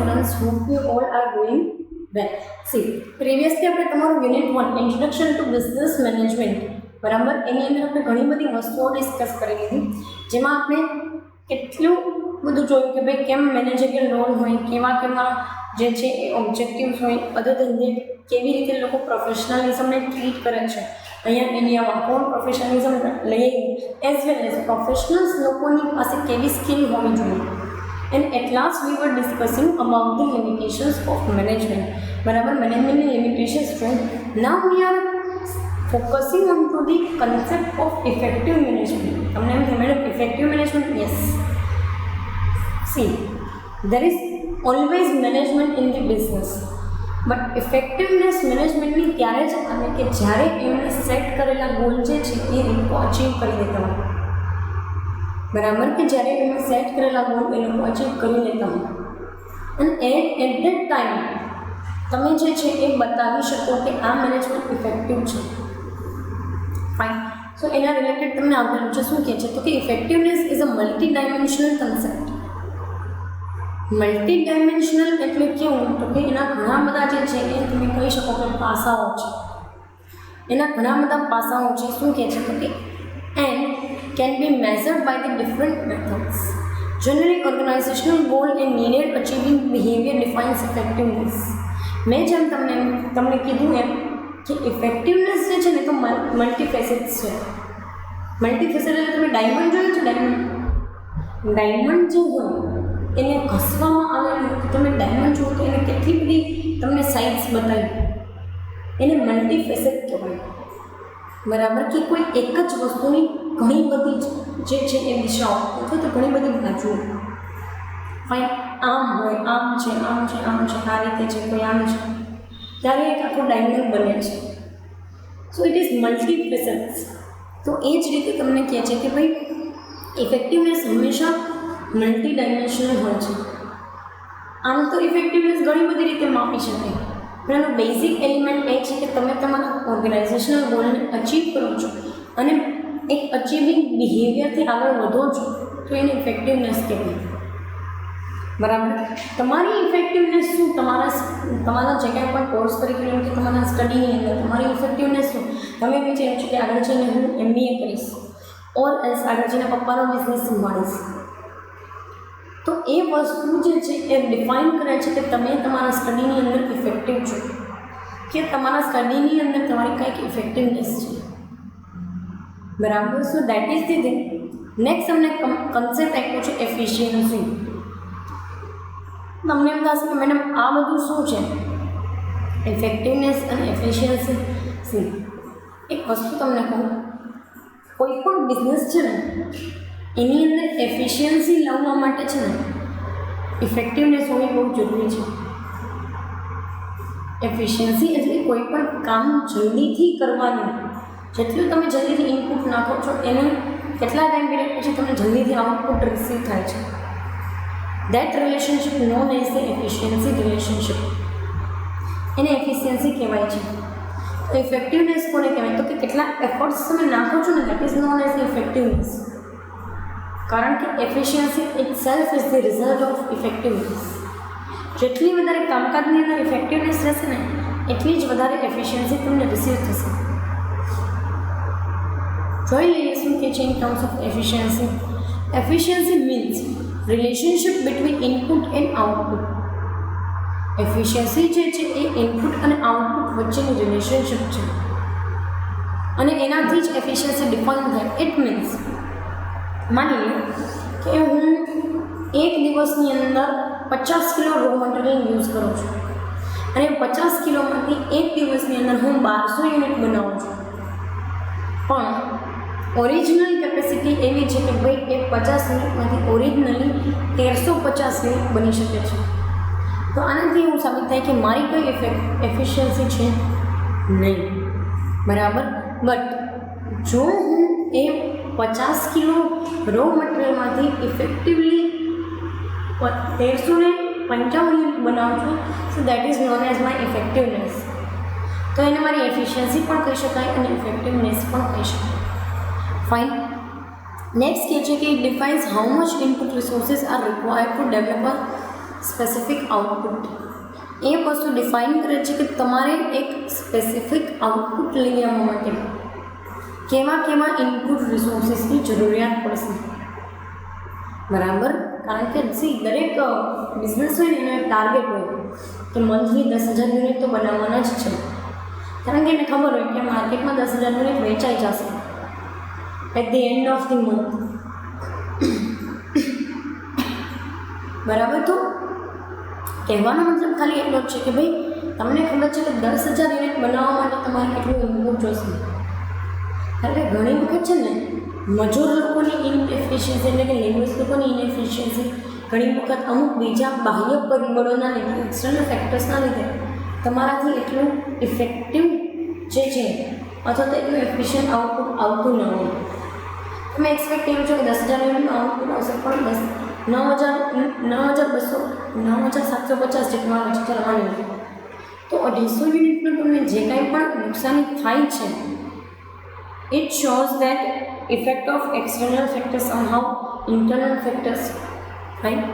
students, hope you all are doing well. See, previously આપણે તમારું unit 1 introduction to business management બરાબર એની અંદર આપણે ઘણી બધી વસ્તુઓ ડિસ્કસ કરી લીધી, જેમાં આપણે કેટલું બધું જોયું કે ભાઈ કેમ મેનેજરિયલ રોલ હોય, કેવા કેવા જે છે એ ઓબ્જેક્ટિવ્સ હોય, અધર ધેન દેટ કેવી રીતે લોકો પ્રોફેશનલિઝમને ટ્રીટ કરે છે અહીંયા ઇન્ડિયામાં, કોણ પ્રોફેશનલિઝમ લઈએ, એઝ વેલ એઝ પ્રોફેશનલ્સ લોકોની પાસે કેવી સ્કિલ હોવી જોઈએ. And at last we were discussing about the limitations of management. બરાબર, મેનેજમેન્ટની લિમિટેશન્સ છે. Now we are focusing on to the concept of effective management. તમને એમ થાય madam effective management? Yes. See, there is always management in the business. But effectiveness મેનેજમેન્ટની ત્યારે જ આવે કે જ્યારે એમણે સેટ કરેલા ગોલ જે છે એ લોકો અચીવ કરી દેતા હોય. બરાબર, કે જ્યારે એમણે સેટ કરેલા ગોલ એ લોકો અચીવ કરી લેતા હોય અને એટ ધેટ ટાઈમ તમે જે છે એ બતાવી શકો કે આ મેનેજમેન્ટ ઇફેક્ટિવ છે. ફાઇન. સો એના રિલેટેડ તમને આપેલું છે, શું કહે છે તો કે effectiveness is a multi dimensional concept. Multi dimensional એટલે કેવું તો કે એના ઘણા બધા જે છે એ તમે કહી શકો કે પાસાઓ છે, એના ઘણા બધા પાસાઓ છે. શું કહે છે તો કે and can be measured by the different methods. Generally, organizational goal and needed achieving behavior defines effectiveness. મેં જેમ તમને કીધું એમ કે ઇફેક્ટિવનેસ જે છે ને તો મલ્ટીફેસેટ્સ છે. મલ્ટીફેસેટ એટલે તમે ડાયમંડ જોયું છે? ડાયમંડ જે હોય એને ઘસવામાં આવેલું, તમે ડાયમંડ જુઓ તો એને કેટલી બધી તમને સાઇઝ બતાવી, એને મલ્ટીફેસેટ કહેવાય. બરાબર, કે કોઈ એક જ વસ્તુની ઘણી બધી જે છે એ દિશાઓ અથવા તો ઘણી બધી બાજુઓ. ફાઇન. આમ હોય, આમ છે, આમ છે, આમ છે, આ રીતે છે, કોઈ આમ છે, ત્યારે એક આખો ડાયમંડ બને છે. So it is multifacets. તો એ જ રીતે તમને કહે છે કે ભાઈ ઇફેક્ટિવનેસ હંમેશા મલ્ટી ડાયમેન્શનલ હોય છે. આમ તો ઇફેક્ટિવનેસ ઘણી બધી રીતે માપી શકાય, પણ એનું બેઝિક એલિમેન્ટ એ છે કે તમે તમારા ઓર્ગેનાઇઝેશનલ ગોલને અચીવ કરો છો અને એક અચીવિંગ બિહેવિયરથી આગળ વધો છો તો એને ઇફેક્ટિવનેસ કહેવાય. બરાબર. તમારી ઇફેક્ટિવનેસ શું? તમારા જે કાંઈ પણ કોર્સ કરિક્યુલમ કે તમારા સ્ટડીની અંદર તમારી ઇફેક્ટિવનેસ શું? તમે વિચાર્યું છે કે આગળ જઈને હું MBA કરીશ ઓર એલ્સ આગળ જઈને પપ્પાનો બિઝનેસ સંભાળીશ, તો એ વસ્તુ જે છે એ ડિફાઇન કરે છે કે તમે તમારા સ્ટડીની અંદર ઇફેક્ટિવ છો, કે તમારા સ્ટડીની અંદર તમારી કંઈક ઇફેક્ટિવનેસ છે. બરાબર. સો that is the thing. Next તમને કન્સેપ્ટ આપ્યો છે એફિશિયન્સી. તમને એમ થશે કે મેડમ આ બધું શું છે? ઇફેક્ટિવનેસ અને એફિશિયન્સી. સી, એક વસ્તુ તમને કહું, કોઈ પણ બિઝનેસ છે ને એની અંદર એફિશિયન્સી લાવવા માટે છે ને ઇફેક્ટિવનેસ હોવી બહુ જરૂરી છે. એફિશિયન્સી એટલે કોઈ પણ કામ જલ્દીથી કરવાનું. જેટલું તમે જલ્દીથી ઇનપુટ નાખો છો એને કેટલા ટાઈમ પીરિયડ પછી તમને જલ્દીથી આઉટપુટ રિસીવ થાય છે. That relationship known as the efficiency relationship, એને એફિશિયન્સી કહેવાય છે. તો ઇફેક્ટિવનેસ કોને કહેવાય તો કે કેટલા એફર્ટ્સ તમે નાખો છો ને that is known as the effectiveness. કારણ કે efficiency it self is the result of effectiveness. જેટલી વધારે કામકાજની અંદર ઇફેક્ટિવનેસ રહેશે ને એટલી જ વધારે એફિશિયન્સી તમને રિસીવ થશે. જોઈ લઈએ શું કે છે in terms of efficiency. Efficiency means relationship between input and output. Efficiency જે છે એ ઇનપુટ અને આઉટપુટ વચ્ચેની રિલેશનશિપ છે અને એનાથી જ એફિશિયન્સી ડિફાઇન થાય. ઇટ મીન્સ માની લો કે હું એક દિવસની અંદર 50 કિલો રો મટીરિયલ યુઝ કરું છું અને 50 કિલોમાંથી એક દિવસની અંદર હું 1200 યુનિટ બનાવું છું, પણ ઓરિજિનલ કેપેસિટી એવી છે કે ભાઈ એ 50 યુનિટમાંથી ઓરિજિનલી 1350 યુનિટ બની શકે છે. તો આનાથી એવું સાબિત થાય કે મારી કોઈ એફિશિયન્સી છે નહીં. બરાબર. બટ જો હું એ 50 કિલો રો મટીરિયલમાંથી ઇફેક્ટિવલી 1355 યુનિટ બનાવું છું, સો that is known as my effectiveness. તો એને મારી એફિશિયન્સી પણ કહી શકાય અને ઇફેક્ટિવનેસ પણ કહી શકાય. ફાઇન. નેક્સ્ટ કહે છે કે it defines how much input resources are required to develop a specific output. એ વસ્તુ ડિફાઇન કરે છે કે તમારે એક સ્પેસિફિક આઉટપુટ લઈ આવવા માટે કેવા ઇનપુટ રિસોર્સિસની જરૂરિયાત પડશે. બરાબર. કારણ કે દરેક બિઝનેસ હોય ને એનો એક ટાર્ગેટ હોય કે મંથલી 10,000 યુનિટ તો બનાવવાના જ છે. કારણ કે એને ખબર હોય કે માર્કેટમાં 10,000 યુનિટ વેચાઈ જશે at the end of the month. બરાબર. તો કહેવાનો મતલબ ખાલી એટલો જ છે કે ભાઈ તમને ખબર છે કે 10,000 યુનિટ બનાવવા માટે તમારે કેટલું ઇનપુટ જોશે. કારણ કે ઘણી વખત છે ને મજૂર લોકોની ઇનએફિશિયન્સી એટલે કે લેબર્સ લોકોની ઇનએફિશિયન્સી ઘણી વખત અમુક બીજા બાહ્ય પરિબળોના લીધે, એક્સટર્નલ ફેક્ટર્સના લીધે તમારાથી એટલું ઇફેક્ટિવ જે છે અથવા તો એટલું એફિશિયન્ટ આઉટપુટ આવતું ન હોય. તમે એક્સપેક્ટ કર્યું છો કે 10,000 યુનિટનું આઉટપુટ આવશે, પણ 9,750 જેટલું આવે છે. ચાલો માની લો તો 250 યુનિટનું તમને જે કાંઈ પણ નુકસાની થાય છે, it shows that effect of external factors somehow internal factors, right?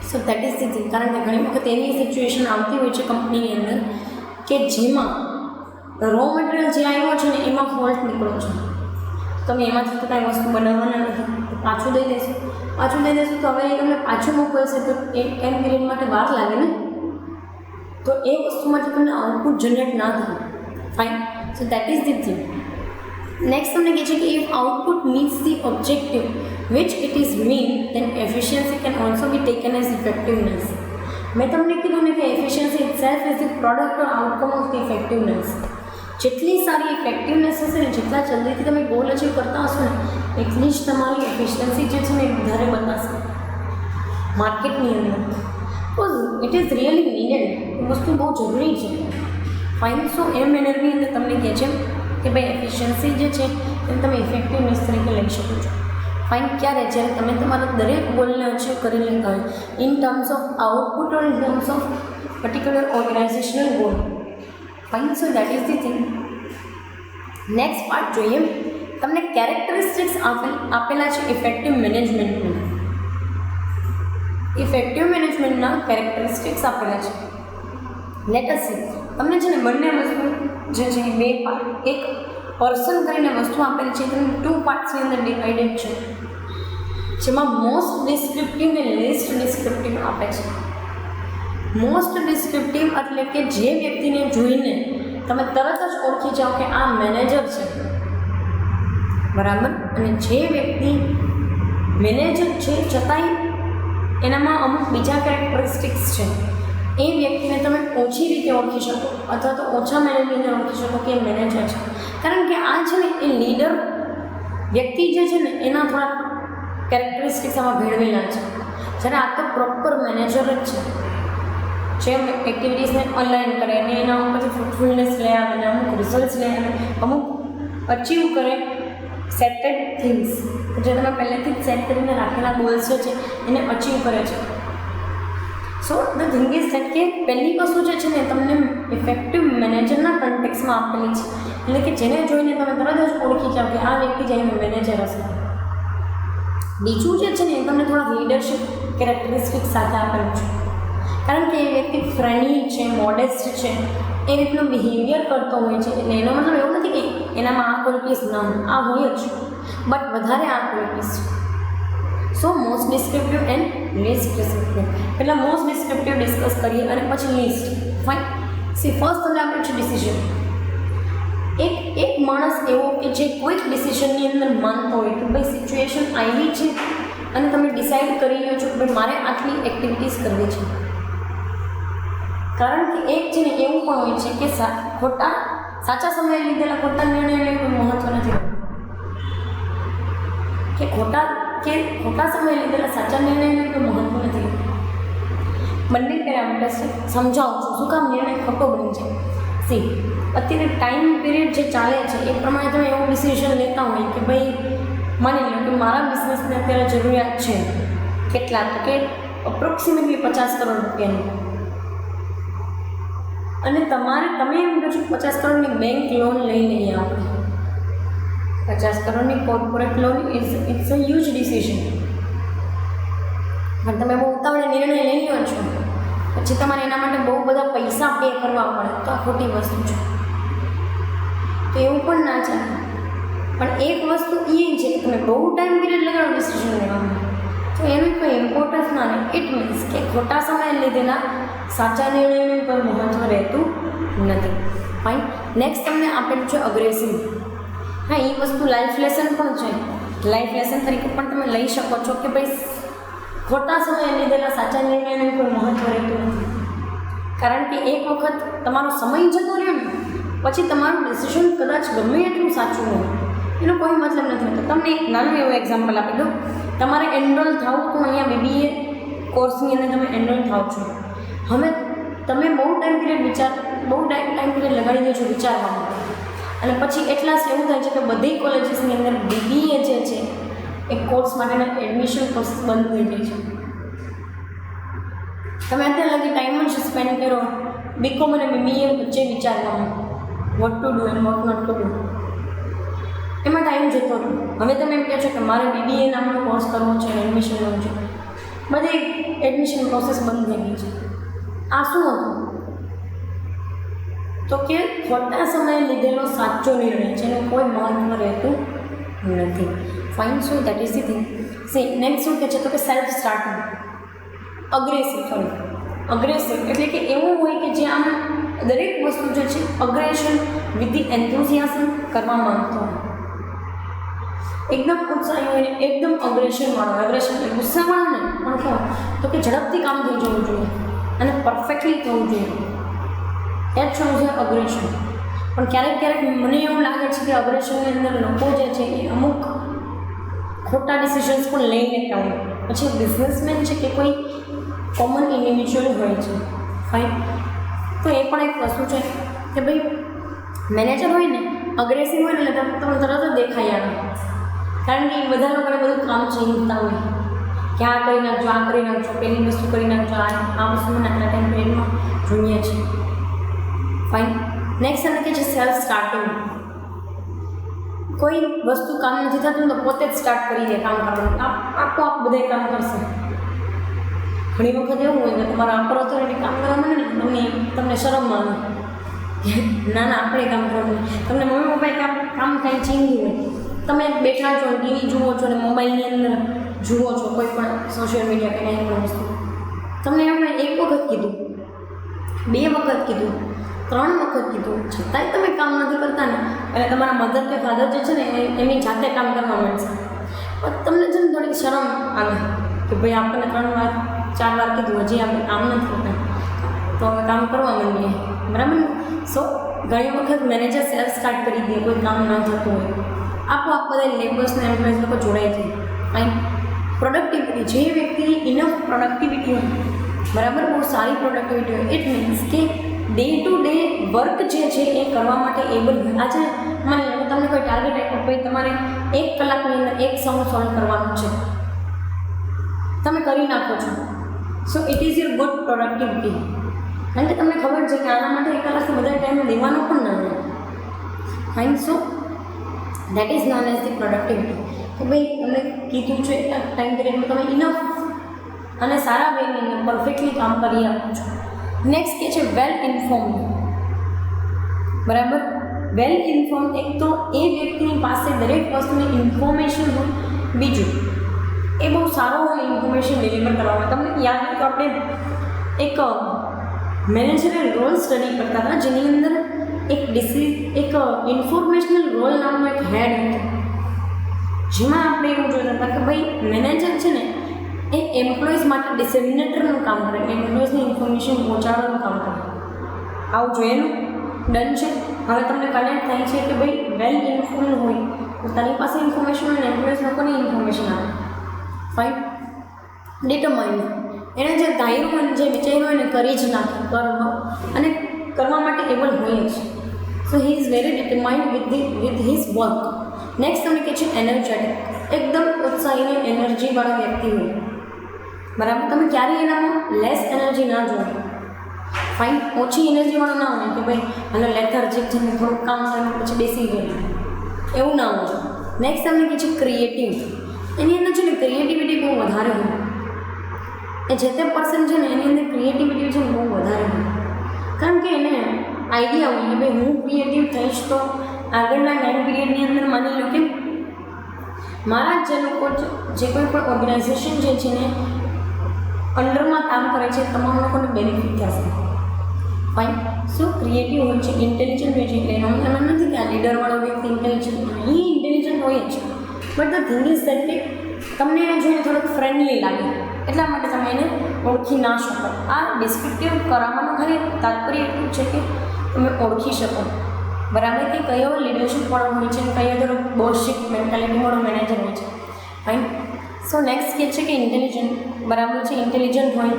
So that is the thing. કારણ કે ઘણી વખત એવી સિચ્યુએશન આવતી હોય છે કંપનીની અંદર કે જેમાં રો મટીરિયલ જે આવ્યો છે ને એમાં ફોલ્ટ નીકળો છો. તમે એમાંથી તો કાંઈ વસ્તુ બનાવવાના નથી, પાછું દઈ દેશો તો હવે એ તમને પાછું મોકલશે તો એ ટાઈમ પીરિયડ માટે વાર લાગે ને, તો એ વસ્તુમાંથી તમને આઉટપુટ જનરેટ ના થાય. Fine. So that is the thing. Next તમને કહે છે કે if output meets the objective which it is mean then efficiency can also be taken as effectiveness. મેં તમને કીધું ને કે efficiency itself is the product or outcome of the effectiveness. જેટલી સારી ઇફેક્ટિવનેસ હશે ને, જેટલા જલ્દીથી તમે ગોલ અચીવ કરતા હશો ને, એટલી જ તમારી એફિશિયન્સી જે છે ને એ વધારે બતાવશે માર્કેટની અંદર. Because it is really needed. એ વસ્તુ બહુ જરૂરી છે. ફાઇન. સો એમ મેનરની અંદર તમને કહે છે કે ભાઈ એફિશિયન્સી જે છે એને તમે ઇફેક્ટિવનેસ તરીકે લઈ શકો છો. ફાઇન. ક્યારે? જ્યારે તમે તમારા દરેક ગોલને અચીવ કરી લેતા હોય in terms of output or in terms of particular organisational goal. Fine. So that is the thing. Next part જોઈએ. તમને કેરેક્ટરિસ્ટિક્સ આપેલા છે ઇફેક્ટિવ મેનેજમેન્ટના. ઇફેક્ટિવ મેનેજમેન્ટના કેરેક્ટરિસ્ટિક્સ આપેલા છે. Let S C. તમને છે ને બંને વસ્તુ જે છે એ બે પાર્ટ, એક પર્સન કરીને વસ્તુ આપેલી છે, તમને 2 પાર્ટ્સની અંદર ડિવાઇડેડ છે, જેમાં મોસ્ટ ડિસ્ક્રિપ્ટિવ ને લીસ્ટ ડિસ્ક્રિપ્ટિવ આપે છે. મોસ્ટ ડિસ્ક્રિપ્ટિવ એટલે કે જે વ્યક્તિને જોઈને તમે તરત જ ઓળખી જાઓ કે આ મેનેજર છે. બરાબર. અને જે વ્યક્તિ મેનેજર છે છતાંય એનામાં અમુક બીજા કેરેક્ટરિસ્ટિક્સ છે, એ વ્યક્તિને તમે ઓછી રીતે ઓળખી શકો અથવા તો ઓછા મેનેજરને ઓળખી શકો કે એ મેનેજર છે. કારણ કે આ છે ને એ લીડર વ્યક્તિ જે છે ને એના થોડા કેરેક્ટરિસ્ટિક્સ આમાં ભેળવેલા છે. જ્યારે આ તો પ્રોપર મેનેજર જ છે, જેમ એક્ટિવિટીઝને અલાઇન કરે અને એના ઉપરથી ફ્રૂટફુલનેસ લે આવે અને અમુક રિઝલ્ટ્સ લે અને અમુક અચીવ કરે સેટેડ થિંગ્સ, જે તમે પહેલેથી જ સેટ કરીને રાખેલા ગોલ્સ છે એને અચીવ કરે છે. સો ધ થિંગ ઇઝ ધેટ કે પહેલી વસ્તુ જે છે ને તમને ઇફેક્ટિવ મેનેજરના કન્ટેક્સમાં આપેલી છે, એટલે કે જેને જોઈને તમે તરત જ ઓળખી જાઓ કે આ વ્યક્તિ જઈને મેનેજર હશે. બીજું જે છે ને એ તમને થોડા લીડરશિપ કેરેક્ટરિસ્ટિક્સ સાથે આપેલું છે. કારણ કે એ વ્યક્તિ ફ્રેન્ડલી છે, મોડેસ્ટ છે, એ રીતનું બિહેવિયર કરતો હોય છે. એટલે એનો મતલબ એવું નથી કે એનામાં આ ક્વોલિટીઝ ના હોય, આ હોય જ, બટ વધારે આ ક્વોલિટીઝ છે. So most descriptive and least descriptive. પહેલાં મોસ્ટ ડિસ્ક્રિપ્ટિવ ડિસ્કસ કરીએ અને પછી લીસ્ટ. ફાઇન. સી ફર્સ્ટ તમને આપેલું છે ડિસિઝન. એક માણસ એવો કે જે કોઈક ડિસિઝનની અંદર માનતો હોય કે ભાઈ સિચ્યુએશન આવી છે અને તમે ડિસાઇડ કરી રહ્યો છો કે ભાઈ મારે આટલી એક્ટિવિટીઝ કરવી છે. કારણ કે એક છે ને એવું પણ હોય છે કે સાચા સમયે લીધેલા ખોટા નિર્ણયોને કોઈ મહત્ત્વ નથી રહેતું, કે ખોટા સમયે લીધેલા સાચા નિર્ણયોને કોઈ મહત્ત્વ નથી રહેતું. બંને પેરામીટર્સ સમજાવું છું શું કામ નિર્ણય ખોટો બની છે. સી અત્યારે ટાઈમ પીરિયડ જે ચાલે છે એ પ્રમાણે તમે એવું ડિસિઝન લેતા હોય કે ભાઈ માની લો કે મારા બિઝનેસને અત્યારે જરૂરિયાત છે કેટલા, તો કે અપ્રોક્સિમેટલી 50 કરોડ રૂપિયાની, અને તમે એમ કહો છો 50 કરોડની બેંક લોન લઈ લઈએ આપણે. 50 કરોડની corporate loan it's a huge decision, પણ તમે બહુ ઉતાવળે નિર્ણય લઈ લો છો, પછી તમારે એના માટે બહુ બધા પૈસા પે કરવા પડે, તો આ ખોટી વસ્તુ છે. તો એવું પણ ના ચાલે. પણ એક વસ્તુ એ છે કે તમે બહુ ટાઈમ પીરિયડ લગાડો ડિસિઝન લેવામાં, તો એનું કોઈ ઇમ્પોર્ટન્સ ના રહે. ઇટ મીન્સ કે ખોટા સમયે લીધેલા સાચા નિર્ણયનું કોઈ મહત્ત્વ રહેતું નથી. ફાઇન. નેક્સ્ટ તમને આપેલું છે અગ્રેસિવ. હા, એ વસ્તુ લાઈફ લેસન પણ છે. લાઈફ લેસન તરીકે પણ તમે લઈ શકો છો કે ભાઈ ખોટા સમયે લીધેલા સાચા નિર્ણયનું કોઈ મહત્ત્વ રહેતું નથી. કારણ કે એક વખત તમારો સમય જતો રહ્યો ને પછી તમારું ડિસિઝન કદાચ ગમે એટલું સાચું હોય, એનો કોઈ મતલબ નથી હોતો. તમને એક નાનું એવું એક્ઝામ્પલ આપી દઉં. તમારે એનરોલ થવું તો અહીંયા BBA કોર્સની અંદર તમે એનરોલ થાવ છો. હવે તમે બહુ ટાઈમ પીરિયડ લગાડી દો છો વિચારવામાં, અને પછી એટલા એવું થાય છે કે બધી કોલેજીસની અંદર BBA જે છે એ કોર્સ માટેના એડમિશન પ્રોસેસ બંધ થઈ જાય છે. તમે અત્યારે લગી ટાઈમ જ સ્પેન્ડ કરો BCom અને BBA વચ્ચે વિચારવામાં, what to do and what not to do, એમાં ટાઈમ જતો રહ્યો. હવે તમે એમ કહો છો કે મારે BBA નામનો કોર્સ કરવો છે, એડમિશન લેવું છે, બધી એડમિશન પ્રોસેસ બંધ થઈ ગઈ છે. આ શું હતું? તો કે ખોટા સમયે લીધેલો સાચો નિર્ણય છે, એનું કોઈ મહત્ત્વ રહેતું નથી. ફાઇન. શું that is the thing. Next શું કહે છે તો કે સેલ્ફ સ્ટાર્ટિંગ. અગ્રેસિવ એટલે કે એવું હોય કે જે આમ દરેક વસ્તુ જે છે અગ્રેશન વિથ ધી એન્થુઝિયાઝમ કરવા માંગતો હોય, એકદમ ઉત્સાહી હોય ને એકદમ અગ્રેશન એટલે ગુસ્સાવાળો ને પણ કહો તો કે ઝડપથી કામ થઈ જવું જોઈએ અને પરફેક્ટલી થવું જોઈએ. એ જ શું છે અગ્રેશન. પણ ક્યારેક મને એવું લાગે છે કે અગ્રેશનની અંદર લોકો જે છે એ અમુક ખોટા ડિસિઝન્સ પણ લઈ લેતા હોય. પછી બિઝનેસમેન છે કે કોઈ કોમન ઇન્ડિવિજ્યુઅલ હોય છે. ફાઇન. તો એ પણ એક વસ્તુ છે કે ભાઈ મેનેજર હોય ને અગ્રેસિવ હોય ને એટલે તમને તરત જ દેખાઈ આવે, કારણ કે એ બધા લોકોને બધું કામ ચીંધતા હોય કે આ કરી નાખજો, આ કરી નાખજો, પેલી વસ્તુ કરી નાખજો, આ વસ્તુ મને આટલા ટાઈમ પીરિયડમાં જોઈએ છે. ફાઇન. નેક્સ્ટ એને કહે છે સેલ્ફ સ્ટાર્ટિંગ. કોઈ વસ્તુ કામ નથી થતું તો પોતે જ સ્ટાર્ટ કરી દે કામ કરવાનું, આપોઆપ બધા કામ કરશે. ઘણી વખત એવું હોય કે તમારા અપર ઓથોરિટી કામ કરવા માંડે ને તમને શરમ આવે, ના આપણે કામ કરવાનું. તમને મમ્મી પપ્પાએ કામ કાંઈ ચીંધ્યું હોય, તમે બેઠા છો, ટીવી જુઓ છો ને મોબાઈલની અંદર જુઓ છો કોઈ પણ સોશિયલ મીડિયા કે કંઈ પણ વસ્તુ, તમને એમણે 1 વખત કીધું, 2 વખત કીધું, 3 વખત કીધું, છતાંય તમે કામ નથી કરતા ને, એટલે તમારા મધર કે ફાધર જે છે ને એની જાતે કામ કરવા માંડશે. પણ તમને છે ને થોડીક શરમ આવે કે ભાઈ આપણને 3 વાર 4 વાર કીધું, હજી આપણે કામ નથી કરતા, તો અમે કામ કરવા માંડીએ. બરાબર ને? સો ઘણી વખત મેનેજર સેલ્ફ સ્ટાર્ટ કરી દે કોઈ કામ ન થતું હોય, આપોઆપ બધા લેબર્સને એમ્પ્લોઈઝ લોકો જોડાય છે. ફાઇન. પ્રોડક્ટિવિટી. જે વ્યક્તિની ઇનફ પ્રોડક્ટિવિટી હોય, બરાબર, બહુ સારી પ્રોડક્ટિવિટી હોય, ઇટ મીન્સ કે ડે ટુ ડે વર્ક જે છે એ કરવા માટે એબલ હોય. આજે માની લો તમને કોઈ ટાર્ગેટ આપ્યો, ભાઈ તમારે 1 કલાકની અંદર 1 સમ સોલ્વ કરવાનું છે, તમે કરી નાખો છો. સો it is your good productivity. કારણ કે તમને ખબર છે કે આના માટે 1 કલાકથી વધારે ટાઈમ દેવાનો પણ ન રહે. Fine. So that is known as the productivity. કે ભાઈ તમને કીધું છે ટાઈમ પીરિયડમાં તમે ઇનફ અને સારા વેની અંદર પરફેક્ટલી કામ કરી આપો છો. નેક્સ્ટ કે છે વેલ ઇન્ફોર્મ. બરાબર. વેલ ઇન્ફોર્મ એક તો એ વ્યક્તિની પાસે દરેક વસ્તુની ઇન્ફોર્મેશન હોય, બીજું એ બહુ સારો હોય ઇન્ફોર્મેશન ડિલિવર કરવામાં. તમને યાદ હોય તો આપણે એક મેનેજરલ રોલ સ્ટડી કરતા હતા, જેની અંદર એક ઇન્ફોર્મેશનલ રોલ નામનો એક હેડ હતો, જેમાં આપણે એવું જોતા હતા કે ભાઈ મેનેજર છે ને એ એમ્પ્લોઈઝ માટે ડિસેમિનેટરનું કામ કરે, એમ્પ્લોઈઝની ઇન્ફોર્મેશન પહોંચાડવાનું કામ કરે. આવું જોયેલું? ડન છે. હવે તમને કનેક્ટ થાય છે કે ભાઈ વેલ ઇન્ફોર્મ હોય તો તારી પાસે ઇન્ફોર્મેશન હોય ને એમ્પ્લોઈઝ લોકોની ઇન્ફોર્મેશન આવે. ફાઇન. ડિટરમાઇન્ડ. એને જે ધાર્યું હોય, જે વિચાર્યું હોય ને કરી જ નાખે, અને કરવા માટે એબલ હોય જ. So he is very determined with his work. Next તમને કહે છે એનર્જેટિક. એકદમ ઉત્સાહી અને એનર્જીવાળા વ્યક્તિ હોય. બરાબર. તમે ક્યારેય એનામાં લેસ એનર્જી ના જોવો. ફાઇન. ઓછી એનર્જીવાળો ના હોય કે ભાઈ અને લેથાર્જિક છે ને થોડુંક કામ કરીને પછી બેસી ગયું, એવું ના હોય. નેક્સ્ટ તમને કહે છે ક્રિએટિવ. એની અંદર છે ને ક્રિએટિવિટી બહુ વધારે હોય. એ જે તે પર્સન છે ને એની અંદર ક્રિએટિવિટી છે ને બહુ વધારે હોય, કારણ કે એને આઈડિયા હોય કે ભાઈ હું ક્રિએટિવ થઈશ તો આગળના ટાઈમ પીરિયડની અંદર માની લો કે મારા જે લોકો જે કોઈ પણ ઓર્ગેનાઇઝેશન જે છે ને અંડરમાં કામ કરે છે તમામ લોકોને બેનિફિટ થશે. ફાઇન. શું ક્રિએટિવ હોય છે, ઇન્ટેલિજન્ટ હોય છે, એટલે એનો મતલબ નથી કે આ લીડરવાળો વ્યક્તિ ઇન્ટેલિજન્ટ એ ઇન્ટેલિજન્ટ હોય જ, but the thing is that કે તમને એને જોઈને થોડુંક ફ્રેન્ડલી લાગે એટલા માટે તમે એને ઓળખી ના શકો. આ ડિસ્ક્રિપ્ટિવ કરાવવાનું ખાલી તાત્પર્ય એટલું છે કે તમે ઓળખી શકો બરાબર કે કયો લીડરશિપ વાળો હોય છે, કયો ધરો બોસશિપ મેન્ટાલિટી વાળો મેનેજર હોય છે. ફાઇન. સો નેક્સ્ટ કે છે કે ઇન્ટેલિજન્ટ બરાબર છે, ઇન્ટેલિજન્ટ હોય,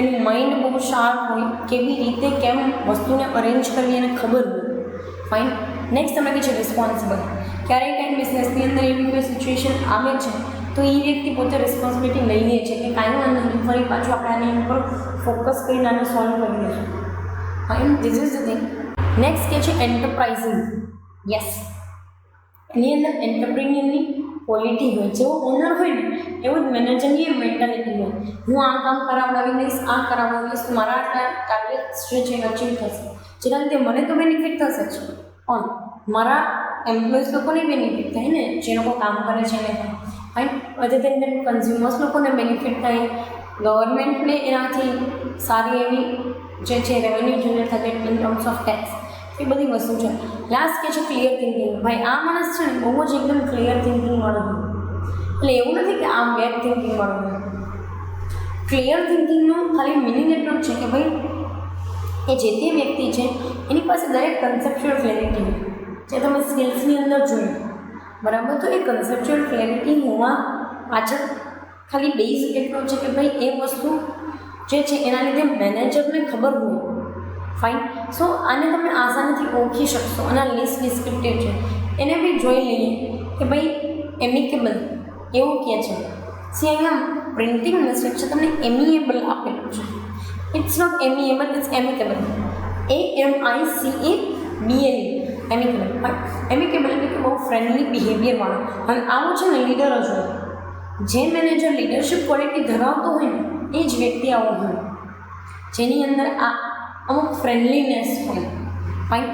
એનું માઇન્ડ બહુ શાર્પ હોય, કેવી રીતે કેમ વસ્તુને અરેન્જ કરવી એને ખબર હોય. ફાઇન. નેક્સ્ટ તમે કહે છે રિસ્પોન્સિબલ. ક્યારેય કંઈક બિઝનેસની અંદર એવી કોઈ સિચ્યુએશન આવે છે તો એ વ્યક્તિ પોતે રિસ્પોન્સિબિલિટી લઈ લે છે કે કાંઈ વાંધો નહીં, ફરી પાછું આપણે આની ઉપર ફોકસ કરીને આને સોલ્વ કરી લઈશું. Fine. This is the thing. Next કે છે એન્ટરપ્રાઇઝિંગ. યસ, એની અંદર એન્ટરપ્રિન્યોરની ક્વોલિટી હોય, જેવો ઓનર હોય ને એવું જ મેનેજરની મેન્ટાલિટી હોય. હું આ કામ કરાવડાવી દઈશ, આ કરાવડાવી દઈશ, મારા આટલા ટાર્ગેટ્સ જે છે અચીવ થશે, જેના લીધે મને તો બેનિફિટ થશે જ, પણ મારા એમ્પ્લોઈઝ લોકોને બેનિફિટ થાય ને, જે લોકો કામ કરે છે એને પણ. Fine. Other than that consumers લોકોને બેનિફિટ થાય, ગવર્મેન્ટને એનાથી સારી એવી જે છે રેવન્યુ જનરેટ થાય ઇન ટર્મ્સ ઓફ ટેક્સ, એ બધી વસ્તુ છે. લાસ્ટ કે છે ક્લિયર થિંકિંગ. ભાઈ આ માણસ છે ને બહુ જ એકદમ ક્લિયર થિંકિંગવાળો હોય, એટલે એવું નથી કે આમ વેબ થિંકિંગવાળો હોય. ક્લિયર થિંકિંગનો ખાલી મિનિંગ એટલો જ છે કે ભાઈ એ જે તે વ્યક્તિ છે એની પાસે દરેક કન્સેપ્ચ્યુઅલ ક્લેરિટી હોય, જે તમે સ્કિલ્સની અંદર જોયું બરાબર. તો એ કન્સેપ્ચ્યુઅલ ક્લેરિટી હોવા પાછળ ખાલી બેઝ એટલો છે કે ભાઈ એ વસ્તુ જે છે એના લીધે મેનેજરને ખબર હોય. ફાઇન. સો આને તમે આસાનીથી ઓળખી શકશો, અને આ લિસ્ટ ડિસ્ક્રિપ્ટિવ છે એને બી જોઈ લઈએ કે ભાઈ એમિકેબલ એવું કહે છે. સી અહીંયા પ્રિન્ટિંગ મિસ્ટેક છે, તમને એમિએબલ આપેલું છે. It's not amiable, it's amicable. AMICABLE amicable. Amicable એટલે કે બહુ ફ્રેન્ડલી બિહેવિયરવાળો. અને આવું છે ને લીડર જ હોય, જે મેનેજર લીડરશિપ ક્વોલિટી ધરાવતો હોય ને એ જ વ્યક્તિ આવો હોય, જેની અંદર આ અમુક ફ્રેન્ડલીનેસ હોય. ફાઇન.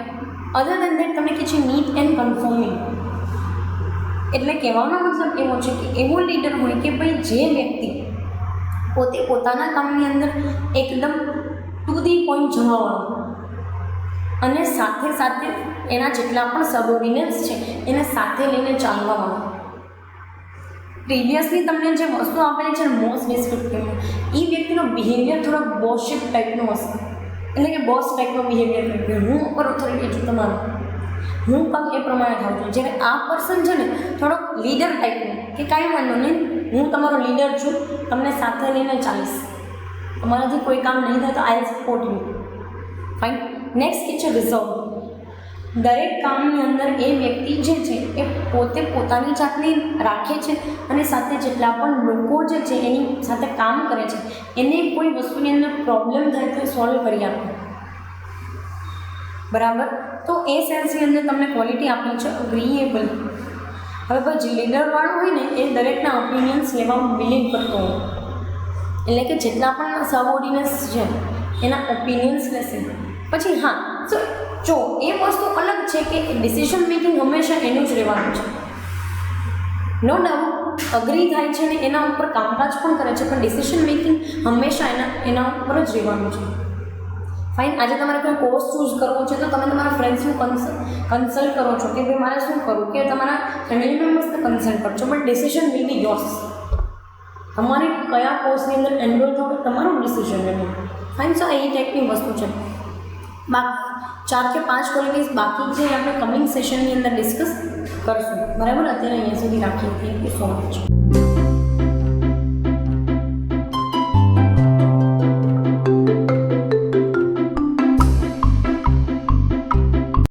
અધર દેન દેટ તમને કહે છે નીટ એન્ડ કન્ફર્મિંગ. એટલે કહેવાનો મતલબ એવો છે કે એવો લીડર હોય કે ભાઈ જે વ્યક્તિ પોતે પોતાના કામની અંદર એકદમ ટુ ધી પોઈન્ટ જવાવાળો, અને સાથે સાથે એના જેટલા પણ સબઓર્ડિનેટ્સ છે એને સાથે લઈને ચાલવાવાળો. પ્રિવિયસલી તમને જે વસ્તુ આપેલી છે મોસ્ટ ડિસ્ક્રિપ્ટિવમાં, એ વ્યક્તિનો બિહેવિયર થોડો બોસશિપ ટાઈપનો હશે, એટલે કે બોસ ટાઈપનો બિહેવિયર કરતો, હું ઉપર ઓથોરિટી છું તમારો, હું કામ એ પ્રમાણે થાઉં છું. જ્યારે આ પર્સન છે ને થોડોક લીડર ટાઈપનો કે કાંઈ વાંધો નહીં, હું તમારો લીડર છું, તમને સાથે લઈને ચાલીશ, તમારાથી કોઈ કામ નહીં થાય તો આઈ સપોર્ટ યુ. ફાઇન. નેક્સ્ટ કે છે રિઝર્વ. દરેક કામની અંદર એ વ્યક્તિ જે છે એ પોતે પોતાની જાતને રાખે છે, અને સાથે જેટલા પણ લોકો જે છે એની સાથે કામ કરે છે એને કોઈ વસ્તુની અંદર પ્રોબ્લેમ થાય તો સોલ્વ કરી આપે બરાબર. તો એ સેન્સની અંદર તમને ક્વોલિટી આપી છે અગ્રીએબલ. હવે ભાઈ જે લીડરવાળો હોય ને એ દરેકના ઓપિનિયન્સ લેવામાં બિલીવ કરતો હોય, એટલે કે જેટલા પણ સબઓર્ડિનેટ્સ છે એના ઓપિનિયન્સ લેશે. પછી હા, સો જો એ વસ્તુ અલગ છે કે ડિસિઝન મેકિંગ હંમેશા એનું જ રહેવાનું છે, નો ડાઉટ અગ્રી થાય છે ને એના ઉપર કામકાજ પણ કરે છે, પણ ડિસિઝન મેકિંગ હંમેશા એના ઉપર જ રહેવાનું છે. ફાઇન. આજે તમારે કોઈ કોર્સ ચૂઝ કરવો છે તો તમે તમારા ફ્રેન્ડ્સનું કન્સલ્ટ કરો છો કે ભાઈ મારે શું કરવું, કે તમારા ફેમિલી મેમ્બર્સને કન્સલ્ટ કરશો, but decision will be yours. તમારે કયા કોર્સની અંદર એનરોલ થવું તમારું ડિસિઝન રહેવું. ફાઇન. સો એ ટાઈપની વસ્તુ છે. 4 કે 5 ક્વોલિટીઝ બાકી છે, આપણે કમિંગ સેશનની અંદર ડિસ્કસ કરશું બરાબર. અત્યારે અહીંયા સુધી રાખીએ. Thank you so much.